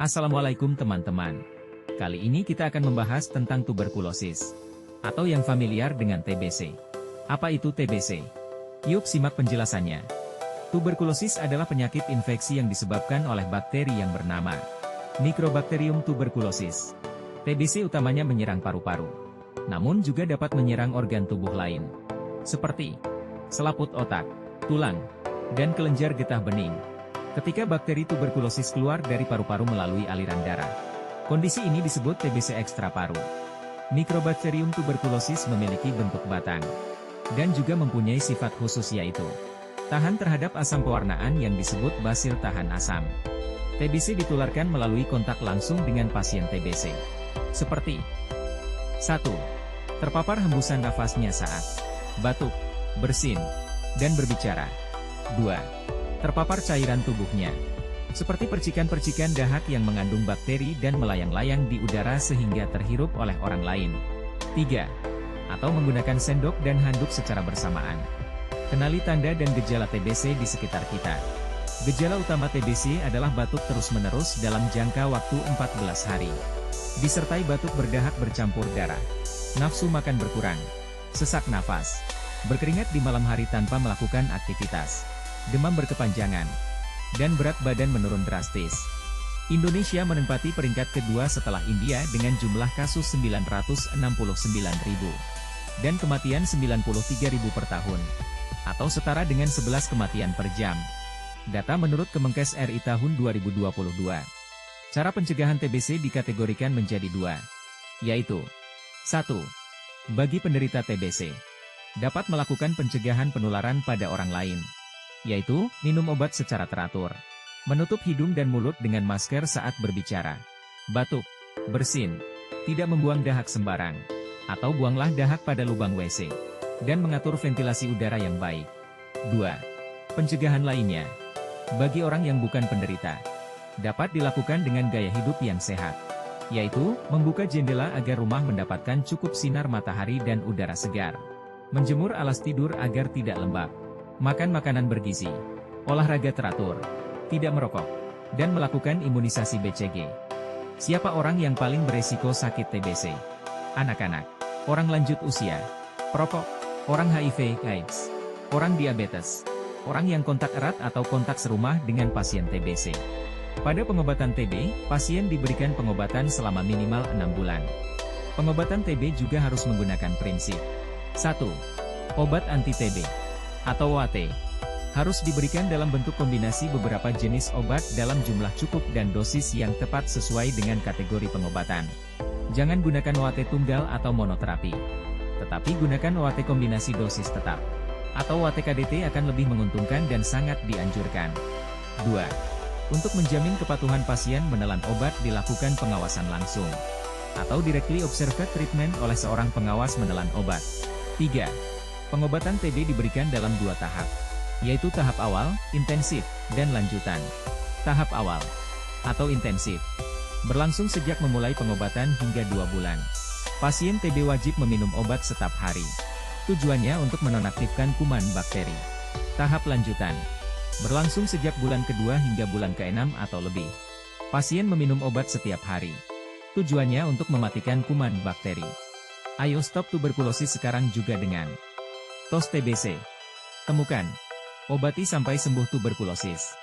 Assalamualaikum teman-teman. Kali ini kita akan membahas tentang tuberkulosis, atau yang familiar dengan TBC. Apa itu TBC? Yuk simak penjelasannya. Tuberkulosis adalah penyakit infeksi yang disebabkan oleh bakteri yang bernama Mycobacterium tuberculosis. TBC utamanya menyerang paru-paru, namun juga dapat menyerang organ tubuh lain, seperti selaput otak, tulang, dan kelenjar getah bening. Ketika bakteri tuberkulosis keluar dari paru-paru melalui aliran darah, kondisi ini disebut TBC ekstraparu. Mycobacterium tuberculosis memiliki bentuk batang, dan juga mempunyai sifat khusus yaitu tahan terhadap asam pewarnaan yang disebut basil tahan asam. TBC ditularkan melalui kontak langsung dengan pasien TBC. Seperti 1. Terpapar hembusan nafasnya saat batuk, bersin, dan berbicara. 2. Terpapar cairan tubuhnya, seperti percikan-percikan dahak yang mengandung bakteri dan melayang-layang di udara sehingga terhirup oleh orang lain. 3. Atau menggunakan sendok dan handuk secara bersamaan. Kenali tanda dan gejala TBC di sekitar kita. Gejala utama TBC adalah batuk terus-menerus dalam jangka waktu 14 hari. Disertai batuk berdahak bercampur darah. Nafsu makan berkurang. Sesak nafas. Berkeringat di malam hari tanpa melakukan aktivitas. Demam berkepanjangan. Dan berat badan menurun drastis. Indonesia menempati peringkat kedua setelah India dengan jumlah kasus 969.000. Dan kematian 93.000 per tahun. Atau setara dengan 11 kematian per jam. Data menurut Kemenkes RI tahun 2022. Cara pencegahan TBC dikategorikan menjadi dua, yaitu 1. Bagi penderita TBC, dapat melakukan pencegahan penularan pada orang lain, yaitu minum obat secara teratur, menutup hidung dan mulut dengan masker saat berbicara, batuk, bersin, tidak membuang dahak sembarang, atau buanglah dahak pada lubang WC, dan mengatur ventilasi udara yang baik. 2. Pencegahan lainnya, bagi orang yang bukan penderita, dapat dilakukan dengan gaya hidup yang sehat, yaitu membuka jendela agar rumah mendapatkan cukup sinar matahari dan udara segar, menjemur alas tidur agar tidak lembab, makan makanan bergizi, olahraga teratur, tidak merokok, dan melakukan imunisasi BCG. Siapa orang yang paling beresiko sakit TBC? Anak-anak, orang lanjut usia, perokok, orang HIV/AIDS, orang diabetes, orang yang kontak erat atau kontak serumah dengan pasien TBC. Pada pengobatan TB, pasien diberikan pengobatan selama minimal 6 bulan. Pengobatan TB juga harus menggunakan prinsip 1. Obat anti-TB atau OAT harus diberikan dalam bentuk kombinasi beberapa jenis obat dalam jumlah cukup dan dosis yang tepat sesuai dengan kategori pengobatan. Jangan gunakan OAT tunggal atau monoterapi, tetapi gunakan OAT kombinasi dosis tetap atau OAT KDT akan lebih menguntungkan dan sangat dianjurkan. 2. Untuk menjamin kepatuhan pasien menelan obat dilakukan pengawasan langsung, atau directly observed treatment oleh seorang pengawas menelan obat. 3. Pengobatan TB diberikan dalam 2 tahap, yaitu tahap awal, intensif, dan lanjutan. Tahap awal, atau intensif, berlangsung sejak memulai pengobatan hingga 2 bulan. Pasien TB wajib meminum obat setiap hari. Tujuannya untuk menonaktifkan kuman bakteri. Tahap lanjutan, berlangsung sejak bulan kedua hingga bulan ke-6 atau lebih. Pasien meminum obat setiap hari. Tujuannya untuk mematikan kuman bakteri. Ayo stop tuberkulosis sekarang juga dengan TOS TBC. Temukan, obati sampai sembuh tuberkulosis.